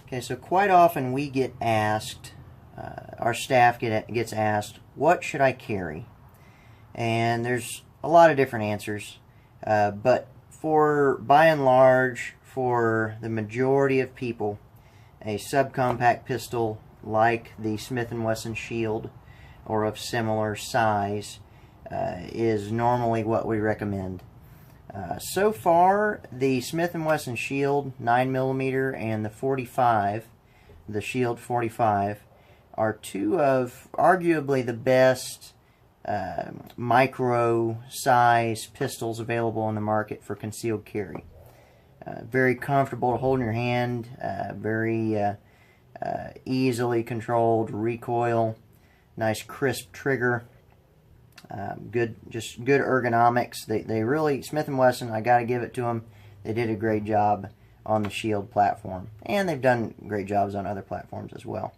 Okay, so quite often we get asked, our staff gets asked, what should I carry? And there's a lot of different answers, but by and large, for the majority of people, a subcompact pistol like the Smith & Wesson Shield or of similar size is normally what we recommend. So far, the Smith & Wesson Shield 9mm and the 45, the Shield 45, are two of arguably the best micro size pistols available on the market for concealed carry. Very comfortable to hold in your hand, very easily controlled recoil, nice crisp trigger. Just good ergonomics. They really, Smith & Wesson, I got to give it to them. They did a great job on the Shield platform, and they've done great jobs on other platforms as well.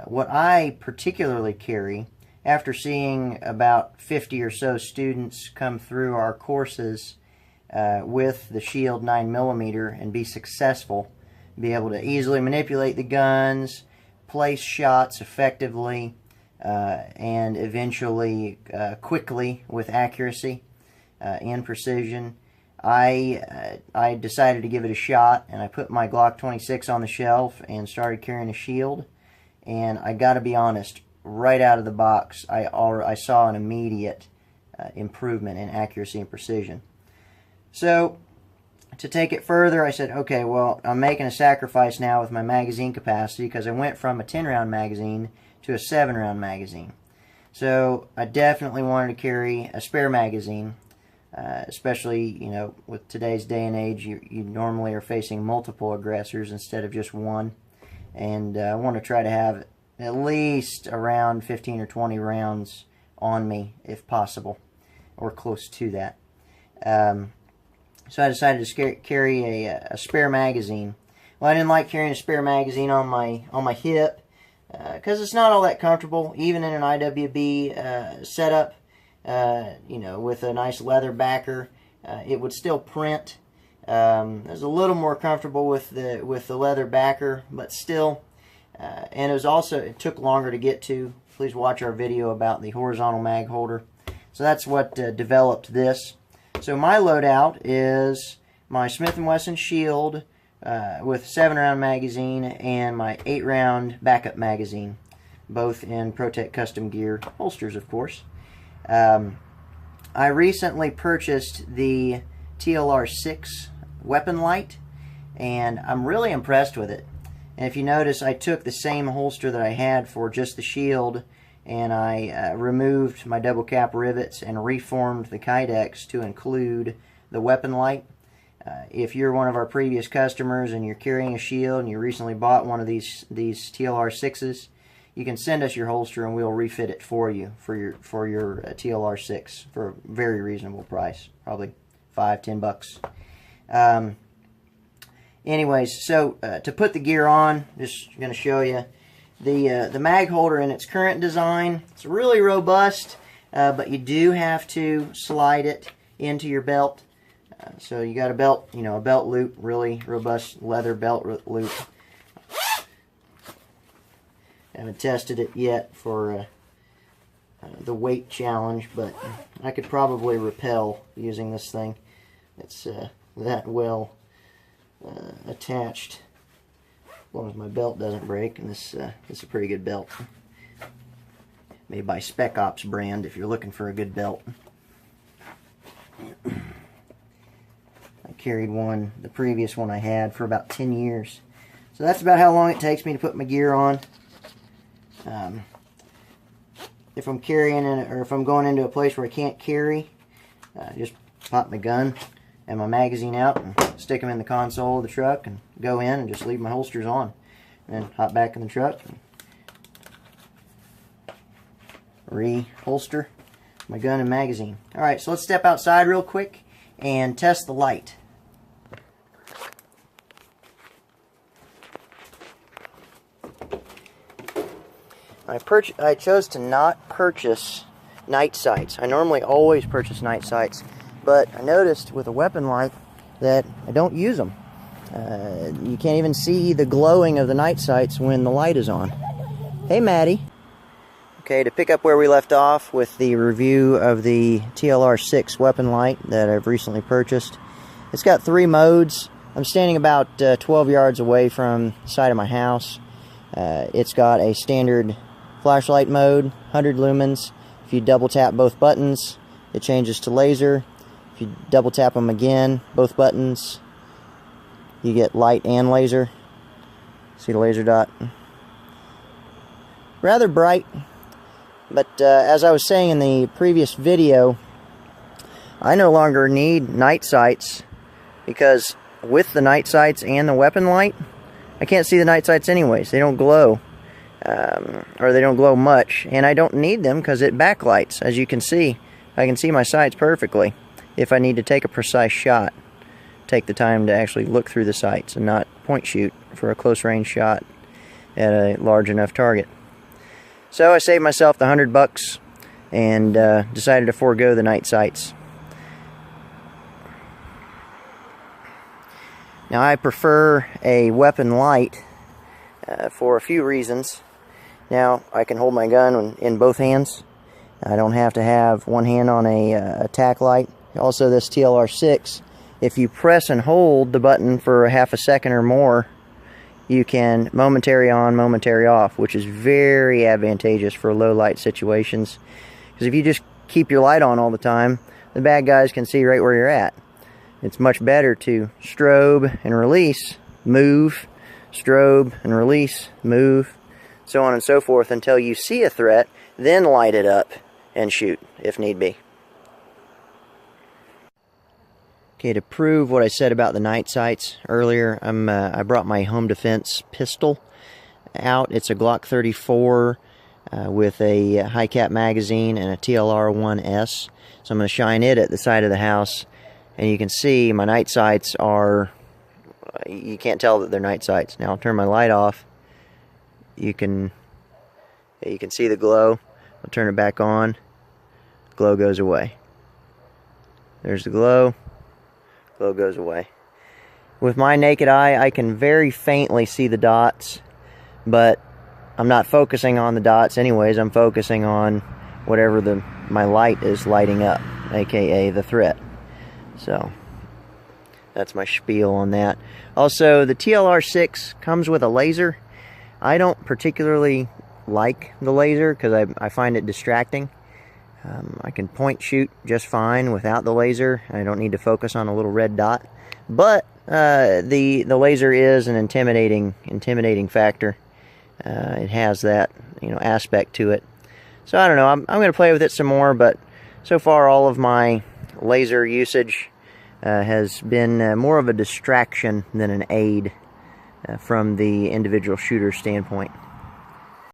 What I particularly carry, after seeing about 50 or so students come through our courses with the Shield 9mm and be successful, be able to easily manipulate the guns, place shots effectively, and eventually quickly with accuracy and precision, I decided to give it a shot, and I put my Glock 26 on the shelf and started carrying a Shield. And I got to be honest, right out of the box, I saw an immediate improvement in accuracy and precision. So to take it further, I said, okay, well, I'm making a sacrifice now with my magazine capacity, because I went from a 10-round magazine to a 7-round magazine. So I definitely wanted to carry a spare magazine, especially, you know, with today's day and age, you normally are facing multiple aggressors instead of just one. And I want to try to have at least around 15 or 20 rounds on me, if possible, or close to that. So I decided to carry a spare magazine. Well, I didn't like carrying a spare magazine on my hip, because it's not all that comfortable, even in an IWB setup. You know, with a nice leather backer, it would still print. It was a little more comfortable with the leather backer, but still. And it took longer to get to. Please watch our video about the horizontal mag holder. So that's what developed this. So my loadout is my Smith & Wesson Shield with 7-round magazine and my 8-round backup magazine, both in ProTEQ custom gear holsters, of course. I recently purchased the TLR6 weapon light, and I'm really impressed with it. And if you notice, I took the same holster that I had for just the Shield, and I removed my double cap rivets and reformed the Kydex to include the weapon light. If you're one of our previous customers and you're carrying a Shield and you recently bought one of these TLR6s, you can send us your holster and we'll refit it for you for your TLR6 for a very reasonable price, probably $5-10 bucks. Anyways, so to put the gear on, just going to show you the mag holder in its current design. It's really robust, but you do have to slide it into your belt. So you got a belt, you know, a belt loop, really robust leather belt loop. Haven't tested it yet for the weight challenge, but I could probably rappel using this thing. It's that well attached, as long as my belt doesn't break. And this is a pretty good belt, made by Spec Ops brand if you're looking for a good belt. I carried the previous one I had, for about 10 years. So that's about how long it takes me to put my gear on. If I'm carrying or if I'm going into a place where I can't carry, just pop my gun and my magazine out and stick them in the console of the truck and go in and just leave my holsters on. And then hop back in the truck and re-holster my gun and magazine. Alright, so let's step outside real quick and test the light. I chose to not purchase night sights. I normally always purchase night sights, but I noticed with a weapon light that I don't use them. You can't even see the glowing of the night sights when the light is on. Hey, Maddie. Okay, to pick up where we left off with the review of the TLR6 weapon light that I've recently purchased. It's got 3 modes. I'm standing about 12 yards away from the side of my house. It's got a standard flashlight mode, 100 lumens. If you double tap both buttons, it changes to laser. If you double tap them again, both buttons, you get light and laser. See the laser dot? Rather bright, but as I was saying in the previous video, I no longer need night sights, because with the night sights and the weapon light, I can't see the night sights anyways. They don't glow, or they don't glow much, and I don't need them because it backlights. As you can see, I can see my sights perfectly. If I need to take a precise shot, take the time to actually look through the sights and not point shoot for a close range shot at a large enough target. So I saved myself the $100 and decided to forego the night sights. Now I prefer a weapon light for a few reasons. Now I can hold my gun in both hands. I don't have to have one hand on a tack light. Also, this TLR6, if you press and hold the button for a half a second or more, you can momentary on, momentary off, which is very advantageous for low light situations. Because if you just keep your light on all the time, the bad guys can see right where you're at. It's much better to strobe and release, move, strobe and release, move, so on and so forth until you see a threat, then light it up and shoot if need be. Okay, to prove what I said about the night sights earlier, I brought my home defense pistol out. It's a Glock 34 with a high cap magazine and a TLR-1S. So I'm going to shine it at the side of the house, and you can see my night sights are, you can't tell that they're night sights. Now I'll turn my light off. You can see the glow. I'll turn it back on. Glow goes away. There's the glow. Glow goes away. With my naked eye, I can very faintly see the dots, but I'm not focusing on the dots anyways. I'm focusing on whatever my light is lighting up, aka the threat. So that's my spiel on that. Also, the TLR6 comes with a laser. I don't particularly like the laser because I find it distracting. I can point shoot just fine without the laser. I don't need to focus on a little red dot. But the laser is an intimidating factor. It has that aspect to it. So I don't know. I'm going to play with it some more. But so far, all of my laser usage has been more of a distraction than an aid from the individual shooter standpoint.